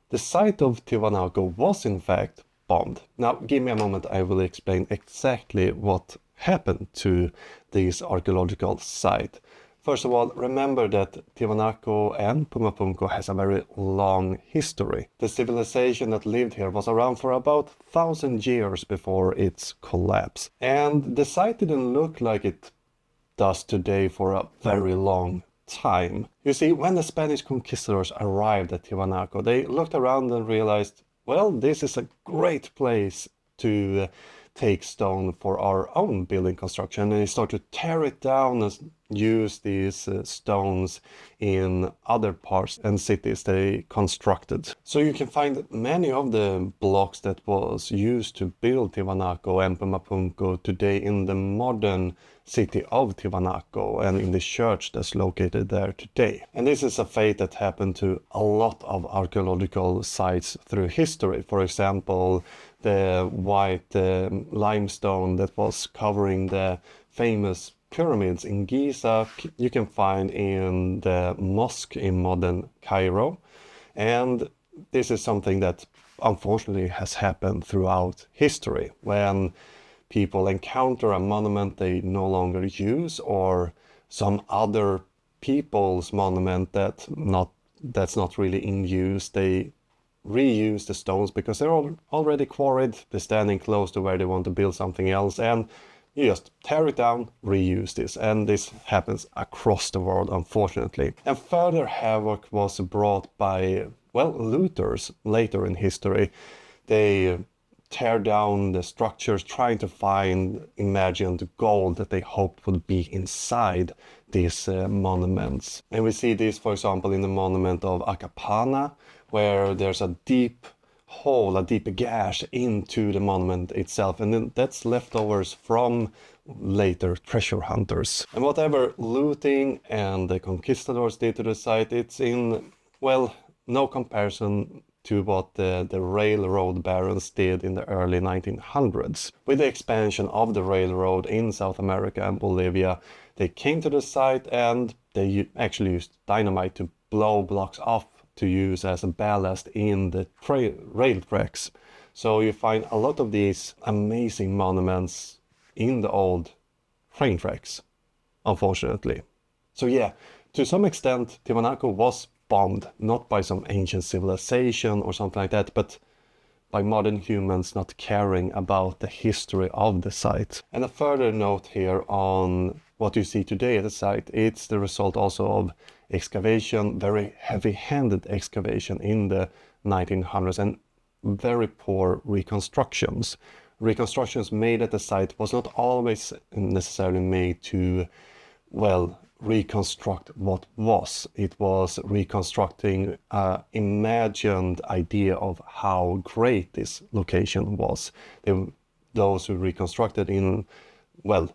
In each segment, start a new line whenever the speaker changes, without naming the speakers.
The site of Tiwanaku was in fact bombed. Now, give me a moment, I will explain exactly what happened to this archaeological site. First of all, remember that Tiwanaku and Pumapunku has a very long history. The civilization that lived here was around for about 1,000 years before its collapse. And the site didn't look like it does today for a very long time. You see, when the Spanish conquistadors arrived at Tiwanaku, they looked around and realized, well, this is a great place to take stone for our own building construction, and they start to tear it down and use these stones in other parts and cities they constructed. So you can find many of the blocks that was used to build Tiwanaku and Pumapunku today in the modern city of Tiwanaku and in the church that's located there today. And this is a fate that happened to a lot of archaeological sites through history. For example, the white limestone that was covering the famous pyramids in Giza, you can find in the mosque in modern Cairo. And this is something that unfortunately has happened throughout history. When people encounter a monument they no longer use, or some other people's monument that's not really in use, they reuse the stones because they're already quarried, they're standing close to where they want to build something else, and you just tear it down, reuse this. And this happens across the world, unfortunately. And further havoc was brought by, well, looters later in history. They tear down the structures trying to find imagined gold that they hoped would be inside these monuments. And we see this, for example, in the monument of Akapana, where there's a deep hole, a deep gash into the monument itself, and then that's leftovers from later treasure hunters. And whatever looting and the conquistadors did to the site, it's in, well, no comparison to what the railroad barons did in the early 1900s. With the expansion of the railroad in South America and Bolivia, they came to the site and they actually used dynamite to blow blocks off to use as a ballast in the rail tracks. So you find a lot of these amazing monuments in the old train tracks, unfortunately. So yeah, to some extent, Tiwanaku was bombed, not by some ancient civilization or something like that, but by modern humans not caring about the history of the site. And a further note here on what you see today at the site, it's the result also of excavation, very heavy-handed excavation in the 1900s, and very poor reconstructions. Reconstructions made at the site was not always necessarily made to, well, reconstruct what was. It was reconstructing an imagined idea of how great this location was. Those who reconstructed in, well,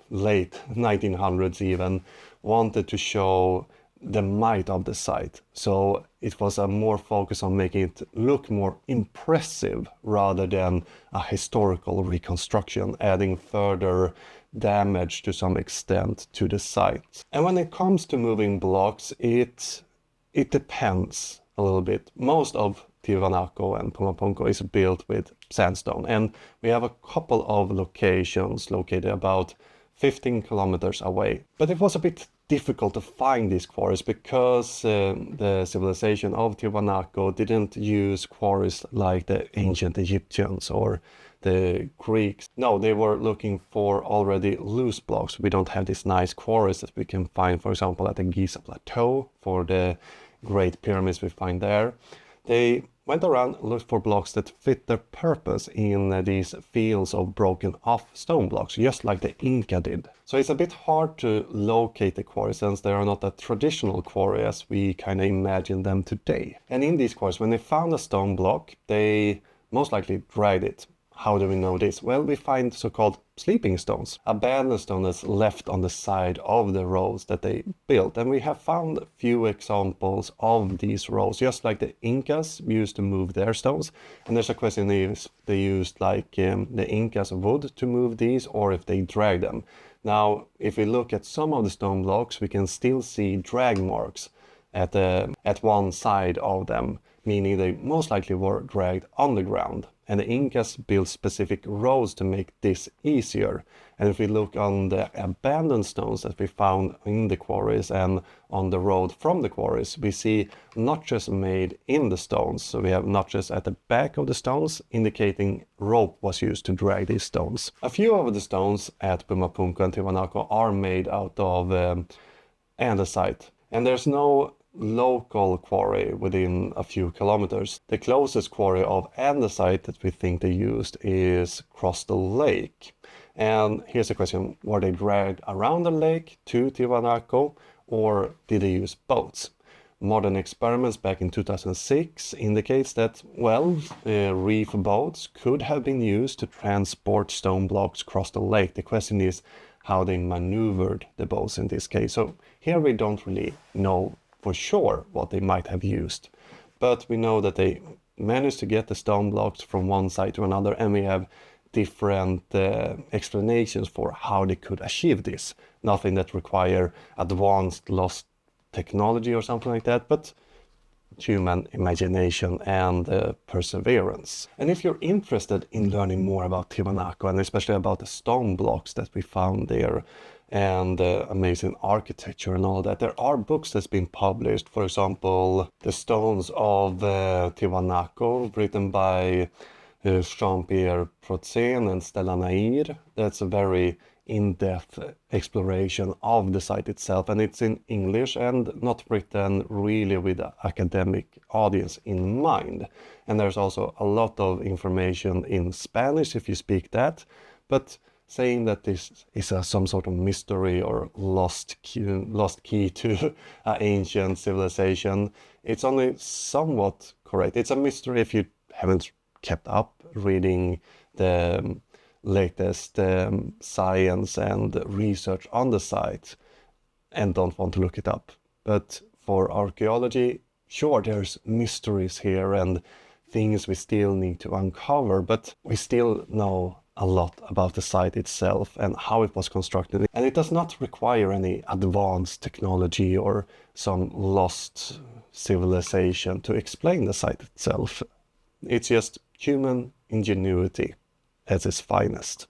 late 1900s even, wanted to show the might of the site. So it was a more focus on making it look more impressive rather than a historical reconstruction, adding further damage to some extent to the site. And when it comes to moving blocks, it depends a little bit. Most of Tiwanaku and Pumapunku is built with sandstone, and we have a couple of locations located about 15 kilometers away. But it was a bit difficult to find these quarries because the civilization of Tiwanaku didn't use quarries like the ancient Egyptians or the Greeks. No, they were looking for already loose blocks. We don't have these nice quarries that we can find, for example, at the Giza Plateau for the great pyramids we find there. They went around, looked for blocks that fit their purpose in these fields of broken off stone blocks, just like the Inca did. So it's a bit hard to locate the quarries since they are not a traditional quarry as we kind of imagine them today. And in these quarries, when they found a stone block, they most likely dried it. How do we know this? Well, we find so-called sleeping stones, abandoned stone that's left on the side of the roads that they built. And we have found a few examples of these roads, just like the Incas used to move their stones. And there's a question if they used like the Incas wood to move these or if they dragged them. Now, if we look at some of the stone blocks, we can still see drag marks at one side of them. meaning they most likely were dragged underground. And the Incas built specific roads to make this easier. And if we look on the abandoned stones that we found in the quarries and on the road from the quarries, we see notches made in the stones. So we have notches at the back of the stones, indicating rope was used to drag these stones. A few of the stones at Pumapunku and Tiwanaku are made out of andesite. And there's no local quarry within a few kilometers. The closest quarry of andesite that we think they used is across the lake. And here's a question: were they dragged around the lake to Tiwanaku, or did they use boats? Modern experiments back in 2006 indicates that, well, reef boats could have been used to transport stone blocks across the lake. The question is how they maneuvered the boats in this case. So here we don't really know for sure what they might have used, but we know that they managed to get the stone blocks from one side to another, and we have different explanations for how they could achieve this. Nothing that require advanced lost technology or something like that, but human imagination and perseverance. And if you're interested in learning more about Tiwanaku, and especially about the stone blocks that we found there and amazing architecture and all that, there are books that's been published. For example, The Stones of Tiwanaku, written by Jean-Pierre Protzen and Stella Nair. That's a very in-depth exploration of the site itself, and it's in English and not written really with an academic audience in mind. And there's also a lot of information in Spanish if you speak that, but saying that this is some sort of mystery or lost key to an ancient civilization, it's only somewhat correct. It's a mystery if you haven't kept up reading the latest science and research on the site and don't want to look it up. But for archaeology, sure, there's mysteries here and things we still need to uncover, but we still know a lot about the site itself and how it was constructed. And it does not require any advanced technology or some lost civilization to explain the site itself. It's just human ingenuity at its finest.